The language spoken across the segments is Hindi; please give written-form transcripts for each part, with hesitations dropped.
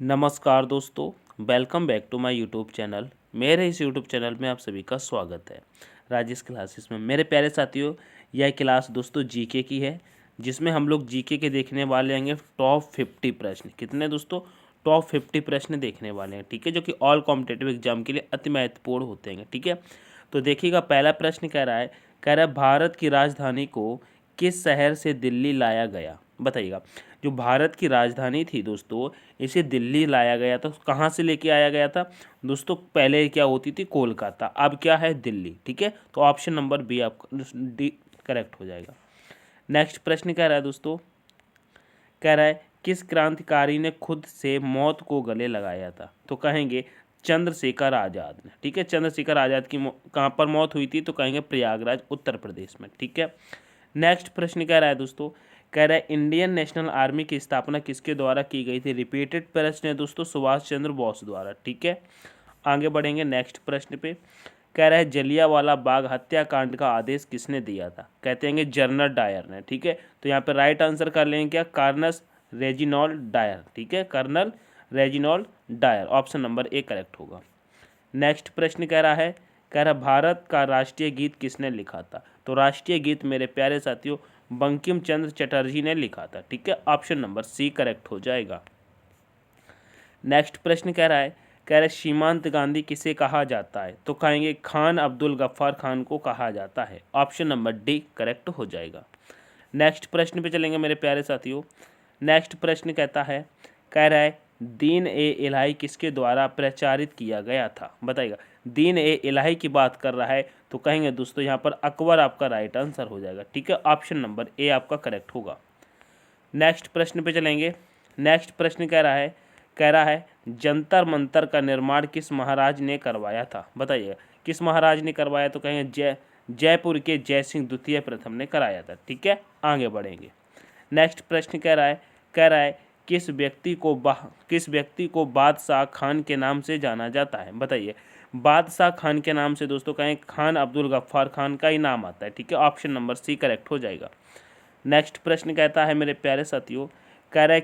नमस्कार दोस्तों, welcome back to my YouTube channel. मेरे इस यूट्यूब चैनल में आप सभी का स्वागत है। राजेश क्लासेस में मेरे प्यारे साथियों, यह क्लास दोस्तों जीके की है, जिसमें हम लोग जीके के देखने वाले हैं टॉप 50 प्रश्न। कितने दोस्तों? टॉप 50 प्रश्न देखने वाले हैं, ठीक है, जो कि ऑल कॉम्पिटिटिव एग्जाम के लिए अति महत्वपूर्ण होते हैं, ठीक है। तो देखिएगा, पहला प्रश्न कह रहा है भारत की राजधानी को किस शहर से दिल्ली लाया गया? बताइएगा। जो भारत की राजधानी थी दोस्तों, इसे दिल्ली लाया गया था। कहाँ से लेके आया गया था दोस्तों? पहले क्या होती थी? कोलकाता, अब क्या है? दिल्ली, ठीक है। तो ऑप्शन नंबर बी आपका डी करेक्ट हो जाएगा। नेक्स्ट प्रश्न कह रहा है दोस्तों, कह रहा है किस क्रांतिकारी ने खुद से मौत को गले लगाया था? तो कहेंगे चंद्रशेखर आज़ाद ने, ठीक है। चंद्रशेखर आज़ाद की कहाँ पर मौत हुई थी? तो कहेंगे प्रयागराज, उत्तर प्रदेश में, ठीक है। नेक्स्ट प्रश्न कह रहा है दोस्तों, कह रहा है इंडियन नेशनल आर्मी की स्थापना किसके द्वारा की गई थी? रिपीटेड प्रश्न है दोस्तों, सुभाष चंद्र बोस द्वारा, ठीक है। आगे बढ़ेंगे नेक्स्ट प्रश्न पे। कह रहा है जलियांवाला बाग हत्याकांड का आदेश किसने दिया था? कहते हैं जनरल डायर ने, ठीक है। तो यहाँ पे राइट आंसर कर लेंगे क्या? कर्नल रेजिनॉल्ड डायर, ठीक है, colonel Reginald Dyer. Option number A correct होगा। नेक्स्ट प्रश्न कह रहा भारत का राष्ट्रीय गीत किसने लिखा था? तो राष्ट्रीय गीत मेरे प्यारे साथियों बंकिम चंद्र चटर्जी ने लिखा था, ठीक है। ऑप्शन नंबर सी करेक्ट हो जाएगा। नेक्स्ट प्रश्न कह रहा है सीमांत गांधी किसे कहा जाता है? तो कहेंगे खान अब्दुल गफ्फार खान को कहा जाता है। ऑप्शन नंबर डी करेक्ट हो जाएगा। नेक्स्ट प्रश्न पे चलेंगे मेरे प्यारे साथियों। नेक्स्ट प्रश्न कह रहा है दीन ए इलाही किसके द्वारा प्रचारित किया गया था? बताइएगा। दीन ए इलाही की बात कर रहा है, तो कहेंगे दोस्तों यहाँ पर अकबर आपका राइट आंसर हो जाएगा, ठीक है। ऑप्शन नंबर ए आपका करेक्ट होगा। नेक्स्ट प्रश्न पे चलेंगे। नेक्स्ट प्रश्न कह रहा है जंतर मंतर का निर्माण किस महाराज ने करवाया था? बताइएगा किस महाराज ने करवाया? तो कहेंगे जयपुर के जयसिंह द्वितीय प्रथम ने कराया था, ठीक है। आगे बढ़ेंगे। नेक्स्ट प्रश्न कह रहा है किस व्यक्ति को बादशाह खान के नाम से जाना जाता है? बताइए। बादशाह खान के नाम से दोस्तों कहें खान अब्दुल गफ्फार खान का ही नाम आता है, ठीक है। ऑप्शन नंबर सी करेक्ट हो जाएगा। नेक्स्ट प्रश्न कहता है मेरे प्यारे साथियों, कह रहा है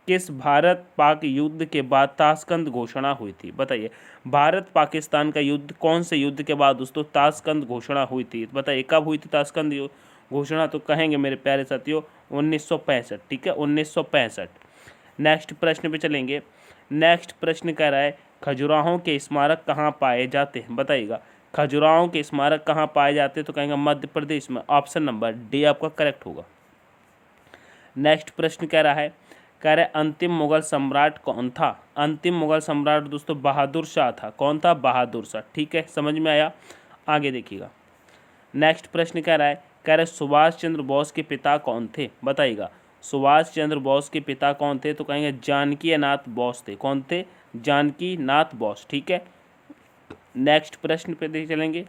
किस भारत पाक युद्ध के बाद ताशकंद घोषणा हुई थी? बताइए। भारत पाकिस्तान का युद्ध कौन से युद्ध के बाद दोस्तों ताशकंद घोषणा हुई थी? बताइए कब हुई थी ताशकंद घोषणा? तो कहेंगे मेरे प्यारे साथियों 1965, ठीक है, 1965। नेक्स्ट प्रश्न पे चलेंगे। नेक्स्ट प्रश्न कह रहा है खजुराहों के स्मारक कहाँ पाए जाते हैं? बताइएगा। खजुराहों के स्मारक कहाँ पाए जाते हैं? तो कहेंगे मध्य प्रदेश में। ऑप्शन नंबर डी आपका करेक्ट होगा। नेक्स्ट प्रश्न कह रहा है अंतिम मुगल सम्राट कौन था? अंतिम मुगल सम्राट दोस्तों बहादुर शाह था। कौन था? बहादुर शाह, ठीक है। समझ में आया? आगे देखिएगा। नेक्स्ट प्रश्न कह रहा है सुभाष चंद्र बोस के पिता कौन थे? बताइएगा। सुभाष चंद्र बोस के पिता कौन थे? तो कहेंगे जानकी नाथ बोस थे। कौन थे? जानकी नाथ बोस, ठीक है। नेक्स्ट प्रश्न पे देख चलेंगे।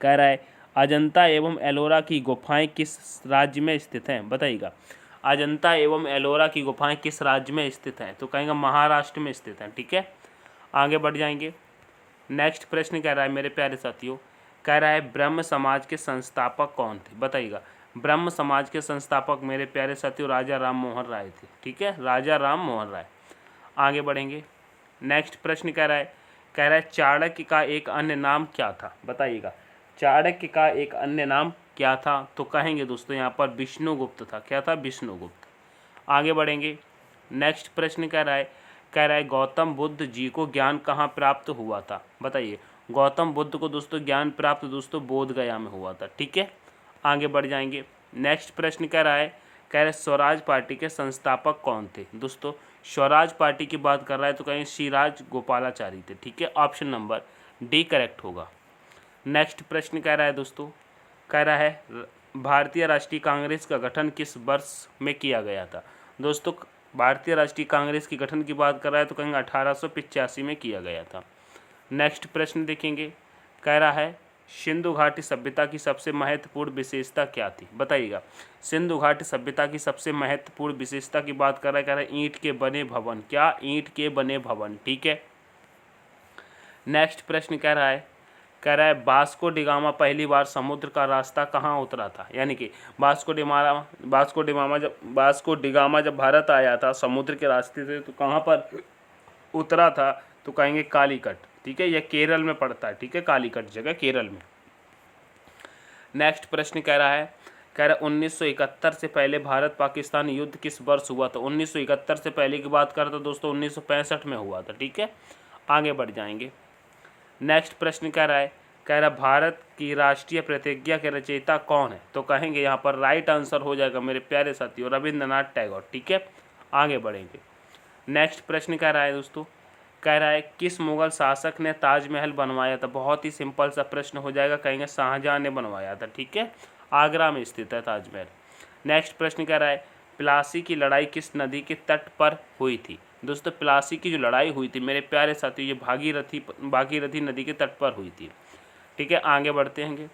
कह रहा है अजंता एवं एलोरा की गुफाएं किस राज्य में स्थित हैं? बताइएगा। अजंता एवं एलोरा की गुफाएं किस राज्य में स्थित हैं? तो कहेंगे महाराष्ट्र में स्थित हैं, ठीक है। आगे बढ़ जाएंगे। नेक्स्ट प्रश्न कह रहा है मेरे प्यारे साथियों, कह रहा है ब्रह्म समाज के संस्थापक कौन थे? बताइएगा। ब्रह्म समाज के संस्थापक मेरे प्यारे साथियों राजा राम मोहन राय थे, ठीक है, राजा राम मोहन राय। आगे बढ़ेंगे। नेक्स्ट प्रश्न कह रहा है चाणक्य का एक अन्य नाम क्या था? बताइएगा। चाणक्य का एक अन्य नाम क्या था? तो कहेंगे दोस्तों यहाँ पर विष्णुगुप्त था। क्या था? विष्णुगुप्त। आगे बढ़ेंगे। नेक्स्ट प्रश्न कह रहा है गौतम बुद्ध जी को ज्ञान कहाँ प्राप्त हुआ था? बताइए। गौतम बुद्ध को दोस्तों ज्ञान प्राप्त दोस्तों बोध गया में हुआ था, ठीक है। आगे बढ़ जाएंगे। नेक्स्ट प्रश्न कह रहा है स्वराज पार्टी के संस्थापक कौन थे? दोस्तों स्वराज पार्टी की बात कर रहा है, तो कहें श्रीराज गोपालाचारी थे, ठीक है। ऑप्शन नंबर डी करेक्ट होगा। नेक्स्ट प्रश्न कह रहा है दोस्तों, कह रहा है भारतीय राष्ट्रीय कांग्रेस का गठन किस वर्ष में किया गया था? दोस्तों भारतीय राष्ट्रीय कांग्रेस की गठन की बात कर रहा है, तो कहेंगे 1885 में किया गया था। नेक्स्ट प्रश्न देखेंगे। कह रहा है सिंधु घाटी सभ्यता की सबसे महत्वपूर्ण विशेषता क्या थी? बताइएगा। सिंधु घाटी सभ्यता की सबसे महत्वपूर्ण विशेषता की बात कर रहा है, कह रहा है ईंट के बने भवन। क्या? ईंट के बने भवन, ठीक है। नेक्स्ट प्रश्न कह रहा कह रहा है वास्को डिगामा पहली बार समुद्र का रास्ता कहाँ उतरा था, यानी कि वास्को डिगामा जब भारत आया था समुद्र के रास्ते से तो कहाँ पर उतरा था, तो कहेंगे कालीकट। ठीक है, यह केरल में पड़ता है। ठीक है, कालीकट जगह केरल में। नेक्स्ट प्रश्न कह रहा है 1971 से पहले भारत पाकिस्तान युद्ध किस वर्ष हुआ था। 1971 से पहले की बात करें तो दोस्तों 1965 में हुआ था। ठीक है, आगे बढ़ जाएंगे। नेक्स्ट प्रश्न कह रहा है भारत की राष्ट्रीय प्रतिज्ञा के रचयिता कौन है, तो कहेंगे यहाँ पर राइट आंसर हो जाएगा मेरे प्यारे साथियों रविंद्रनाथ टैगोर। ठीक है, आगे बढ़ेंगे। नेक्स्ट प्रश्न कह रहा है दोस्तों, कह रहा है किस मुगल शासक ने ताजमहल बनवाया था। बहुत ही सिंपल सा प्रश्न हो जाएगा, कहेंगे शाहजहां ने बनवाया था। ठीक है, आगरा में स्थित है ताजमहल। नेक्स्ट प्रश्न कह रहा है प्लासी की लड़ाई किस नदी के तट पर हुई थी। दोस्तों प्लासी की जो लड़ाई हुई थी मेरे प्यारे साथियों ये भागीरथी नदी के तट पर हुई थी। ठीक है, आगे बढ़ते हैं।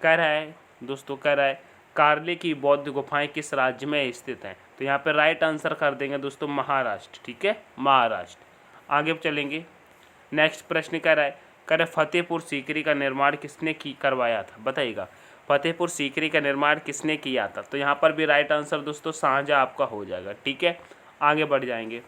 कह रहा है दोस्तों, कह रहा है कार्ले की बौद्ध गुफाएं किस राज्य में स्थित हैं, तो यहाँ पे राइट आंसर कर देंगे दोस्तों महाराष्ट्र। ठीक है, महाराष्ट्र। आगे चलेंगे। नेक्स्ट प्रश्न कह रहा है फतेहपुर सीकरी का निर्माण किसने करवाया था, बताइएगा। फतेहपुर सीकरी का निर्माण किसने किया था, तो यहाँ पर भी राइट आंसर दोस्तों शाहजहां आपका हो जाएगा। ठीक है, आगे बढ़ जाएंगे।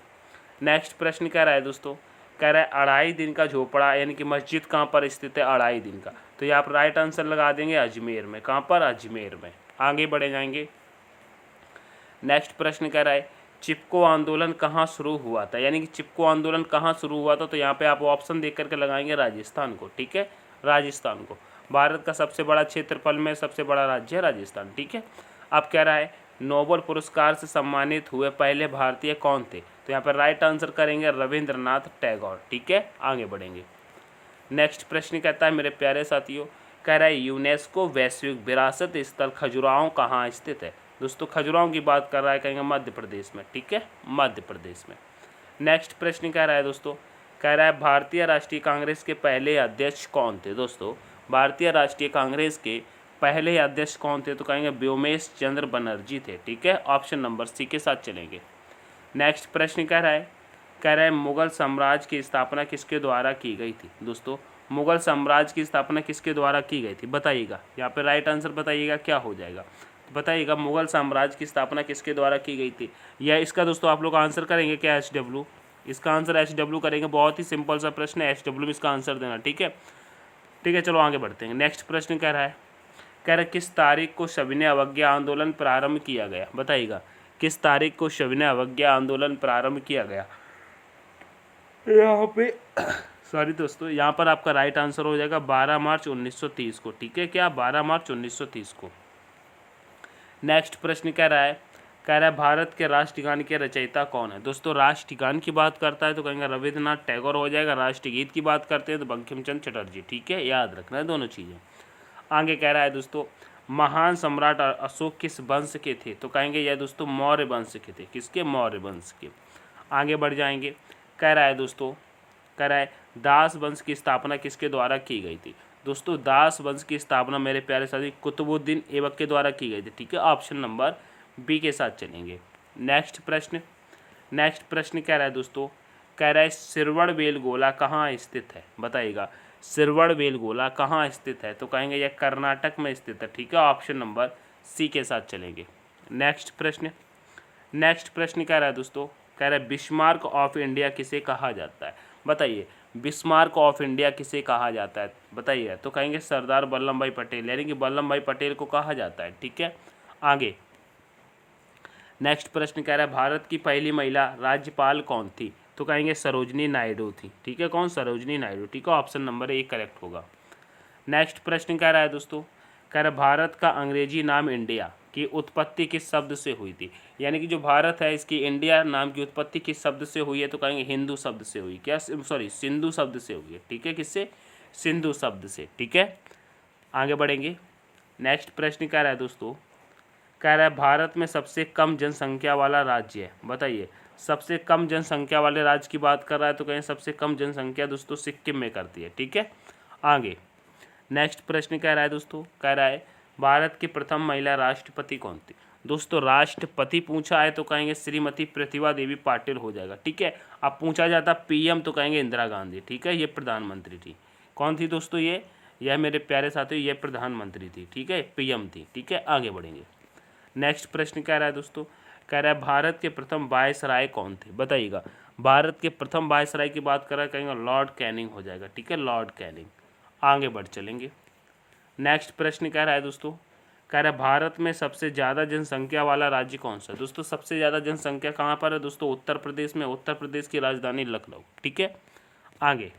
नेक्स्ट प्रश्न कह रहा है दोस्तों, कह रहा है अढ़ाई दिन का झोपड़ा यानी कि मस्जिद कहाँ पर स्थित है, अढ़ाई दिन का, तो यहाँ पर राइट आंसर लगा देंगे अजमेर में। कहाँ पर, अजमेर में। आगे बढ़े जाएंगे। नेक्स्ट प्रश्न कह रहा है चिपको आंदोलन कहाँ शुरू हुआ था, यानी कि चिपको आंदोलन कहाँ शुरू हुआ था, तो यहाँ पे आप ऑप्शन देख करके लगाएंगे राजस्थान को। ठीक है, राजस्थान को। भारत का सबसे बड़ा क्षेत्रफल में सबसे बड़ा राज्य है राजस्थान। ठीक है, अब कह रहा है नोबेल पुरस्कार से सम्मानित हुए पहले भारतीय कौन थे, तो यहाँ पर राइट आंसर करेंगे रविंद्रनाथ टैगोर। ठीक है, आगे बढ़ेंगे। नेक्स्ट प्रश्न कहता है मेरे प्यारे साथियों, कह रहा है यूनेस्को वैश्विक विरासत स्थल खजुराहो कहाँ स्थित है। दोस्तों खजुराहो की बात कर रहा है, कहेंगे मध्य प्रदेश में। ठीक है, मध्य प्रदेश में। नेक्स्ट प्रश्न कह रहा है दोस्तों, कह रहा है भारतीय राष्ट्रीय कांग्रेस के पहले अध्यक्ष कौन थे। दोस्तों भारतीय राष्ट्रीय कांग्रेस के पहले अध्यक्ष कौन थे, तो कहेंगे व्योमेश चंद्र बनर्जी थे। ठीक है, ऑप्शन नंबर सी के साथ चलेंगे। नेक्स्ट प्रश्न कह रहा है मुगल साम्राज्य की स्थापना किसके द्वारा की गई थी। दोस्तों मुगल साम्राज्य की स्थापना किसके द्वारा की गई थी, बताइएगा। यहाँ पे राइट आंसर बताइएगा क्या हो जाएगा, बताइएगा मुगल साम्राज्य की स्थापना किसके द्वारा की गई थी। या इसका दोस्तों आप लोग आंसर करेंगे क्या, HW। इसका आंसर HW करेंगे। बहुत ही सिंपल सा प्रश्न है, HW में इसका आंसर देना। ठीक है, ठीक है, चलो आगे बढ़ते हैं। नेक्स्ट प्रश्न कह रहा है किस तारीख को सविनय अवज्ञा आंदोलन प्रारंभ किया गया, बताइएगा। किस तारीख को सविनय अवज्ञा आंदोलन प्रारंभ किया गया। यहाँ पे सॉरी दोस्तों, यहाँ पर आपका राइट आंसर हो जाएगा 12 मार्च 1930 को। ठीक है, क्या 12 मार्च 1930 को। नेक्स्ट प्रश्न कह रहा है भारत के राष्ट्रगान के रचयिता कौन है। दोस्तों राष्ट्रगान की बात करता है तो कहेंगे रविंद्रनाथ टैगोर हो जाएगा। राष्ट्रगीत की बात करते हैं तो बंकिम चंद्र चटर्जी। ठीक है, याद रखना है दोनों चीज़ें। आगे कह रहा है दोस्तों महान सम्राट अशोक किस वंश के थे, तो कहेंगे यह दोस्तों मौर्य वंश के थे। किसके, मौर्य वंश के। आगे बढ़ जाएंगे। कह रहा है दोस्तों, कह रहा है दास वंश की स्थापना किसके द्वारा की गई थी। दोस्तों दास वंश की स्थापना मेरे प्यारे साथी कुतुबुद्दीन ऐबक के द्वारा की गई थी। ठीक है, ऑप्शन नंबर बी के साथ चलेंगे। नेक्स्ट प्रश्न कह रहा है दोस्तों, कह रहा है सिरवण बेलगोला कहाँ स्थित है, बताइएगा। सिरवण बेलगोला कहाँ स्थित है, तो कहेंगे यह कर्नाटक में स्थित है। ठीक है, ऑप्शन नंबर सी के साथ चलेंगे। नेक्स्ट प्रश्न कह रहा है दोस्तों, कह रहा है बिस्मार्क ऑफ इंडिया किसे कहा जाता है, बताइए। बिस्मार्क ऑफ इंडिया किसे कहा जाता है, बताइए। तो कहेंगे सरदार वल्लभ भाई पटेल, यानी कि वल्लभ भाई पटेल को कहा जाता है। ठीक है, आगे नेक्स्ट प्रश्न कह रहा है भारत की पहली महिला राज्यपाल कौन थी, तो कहेंगे सरोजनी नायडू थी। ठीक है, कौन, सरोजनी नायडू। ठीक है, ऑप्शन नंबर ए करेक्ट होगा। नेक्स्ट प्रश्न कह रहा है दोस्तों, कह रहा है भारत का अंग्रेजी नाम इंडिया की उत्पत्ति किस शब्द से हुई थी, यानी कि जो भारत है इसकी इंडिया नाम की उत्पत्ति किस शब्द से हुई है, तो कहेंगे हिंदू शब्द से हुई। क्या, सॉरी सिंधु शब्द से हुई है। ठीक है, किससे, सिंधु शब्द से। ठीक है, आगे बढ़ेंगे। नेक्स्ट प्रश्न कह रहा है दोस्तों, कह रहा है भारत में सबसे कम जनसंख्या वाला राज्य है, बताइए। सबसे कम जनसंख्या वाले राज्य की बात कर रहा है तो कहें सबसे कम जनसंख्या दोस्तों सिक्किम में करती है। ठीक है, आगे नेक्स्ट प्रश्न कह रहा है दोस्तों, कह रहा है भारत की प्रथम महिला राष्ट्रपति कौन थी। दोस्तों राष्ट्रपति पूछा है तो कहेंगे श्रीमती प्रतिभा देवी पाटिल हो जाएगा। ठीक है, अब पूछा जाता PM तो कहेंगे इंदिरा गांधी। ठीक है, ये प्रधानमंत्री थी। कौन थी दोस्तों, यह मेरे प्यारे साथियों यह प्रधानमंत्री थी, ठीक है, पीएम थी, ठीक है। आगे बढ़ेंगे। नेक्स्ट प्रश्न कह रहा है दोस्तों, कह रहा है भारत के प्रथम वायसराय कौन थे, बताइएगा। भारत के प्रथम वायसराय की बात कर रहा है, कहेंगे लॉर्ड कैनिंग हो जाएगा, ठीक है, लॉर्ड कैनिंग। आगे बढ़ चलेंगे। नेक्स्ट प्रश्न कह रहा है दोस्तों, कह रहा है भारत में सबसे ज़्यादा जनसंख्या वाला राज्य कौन सा है। दोस्तों सबसे ज़्यादा जनसंख्या कहाँ पर है दोस्तों, उत्तर प्रदेश में, उत्तर प्रदेश की राजधानी लखनऊ, ठीक है। आगे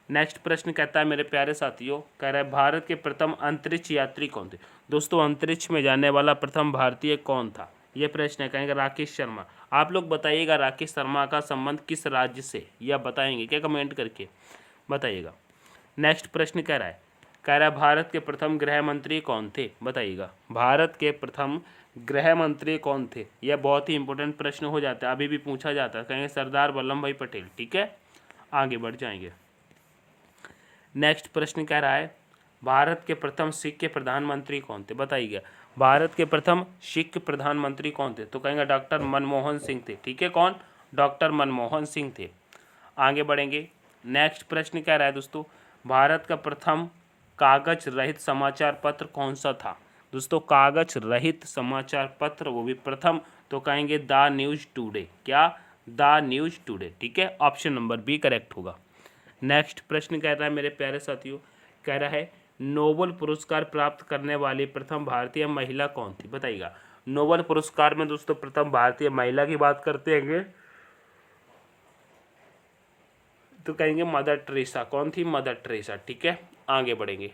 नेक्स्ट प्रश्न कहता है मेरे प्यारे साथियों, कह रहा है भारत के प्रथम अंतरिक्ष यात्री कौन थे। दोस्तों अंतरिक्ष में जाने वाला प्रथम भारतीय कौन था, यह प्रश्न है, कहेंगे राकेश शर्मा। आप लोग बताइएगा राकेश शर्मा का संबंध किस राज्य से, या बताएंगे क्या, कमेंट करके बताइएगा। नेक्स्ट प्रश्न कह रहा है भारत के प्रथम गृह मंत्री कौन थे, बताइएगा। भारत के प्रथम गृह मंत्री कौन थे, यह बहुत ही इंपॉर्टेंट प्रश्न हो जाता है, अभी भी पूछा जाता है, कहेंगे सरदार वल्लभ भाई पटेल, ठीक है। आगे बढ़ जाएंगे। नेक्स्ट प्रश्न कह रहा है भारत के प्रथम सिख के प्रधानमंत्री कौन थे, बताइएगा। भारत के प्रथम सिख प्रधानमंत्री कौन थे, तो कहेंगे डॉक्टर मनमोहन सिंह थे, ठीक है। कौन, डॉक्टर मनमोहन सिंह थे। आगे बढ़ेंगे। नेक्स्ट प्रश्न कह रहा है दोस्तों, भारत का प्रथम कागज रहित समाचार पत्र कौन सा था। दोस्तों कागज रहित समाचार पत्र, वो भी प्रथम, तो कहेंगे द न्यूज़ टुडे, क्या, द न्यूज़ टुडे, ठीक है। ऑप्शन नंबर बी करेक्ट होगा। नेक्स्ट प्रश्न कह रहा है मेरे प्यारे साथियों, कह रहा है नोबेल पुरस्कार प्राप्त करने वाली प्रथम भारतीय महिला कौन थी, बताइएगा। नोबेल पुरस्कार में दोस्तों प्रथम भारतीय महिला की बात करते हैं तो कहेंगे मदर टेरेसा। कौन थी, मदर टेरेसा, ठीक है। आगे बढ़ेंगे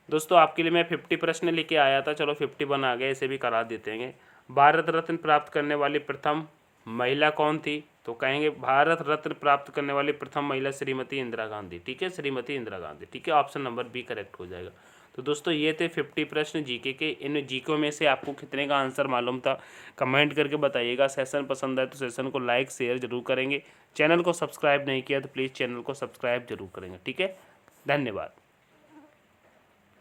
दोस्तों, आपके लिए मैं 50 प्रश्न लेके आया था, चलो 51 आ गए, इसे भी करा देते हैं। भारत रत्न प्राप्त करने वाली प्रथम महिला कौन थी, तो कहेंगे भारत रत्न प्राप्त करने वाली प्रथम महिला श्रीमती इंदिरा गांधी, ठीक है, श्रीमती इंदिरा गांधी, ठीक है। ऑप्शन नंबर बी करेक्ट हो जाएगा। तो दोस्तों ये थे 50 प्रश्न जीके के। इन जीके में से आपको कितने का आंसर मालूम था, कमेंट करके बताइएगा। सेशन पसंद आए तो सेशन को लाइक शेयर जरूर करेंगे। चैनल को सब्सक्राइब नहीं किया तो प्लीज़ चैनल को सब्सक्राइब जरूर करेंगे, ठीक है। धन्यवाद।